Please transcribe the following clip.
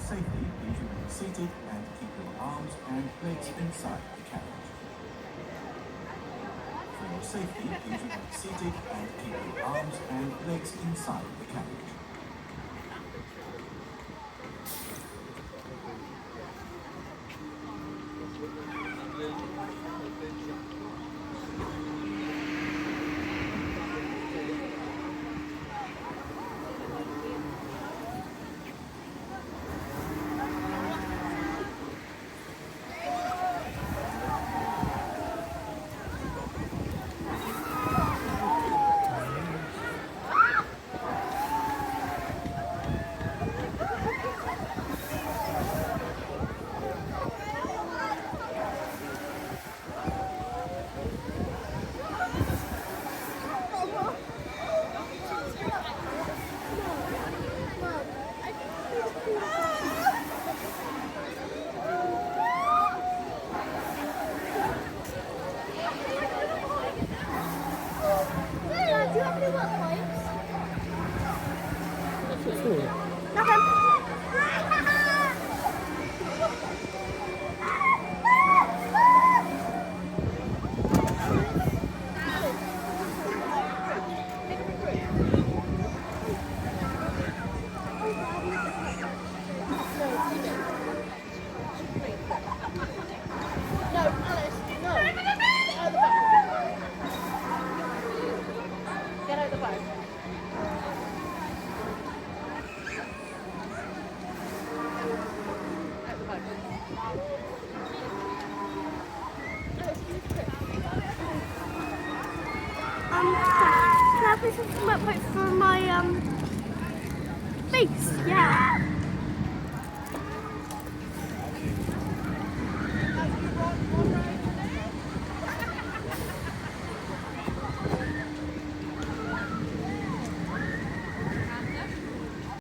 safety, please remain seated and keep your arms and legs inside the carriage. For your safety, please remain seated and keep your arms and legs inside the carriage. Do you have any work points? Nothing. No, Alice, no. Get out of the boat. Get out of the boat. Out the boat. Can I put some work points for my face? Yeah.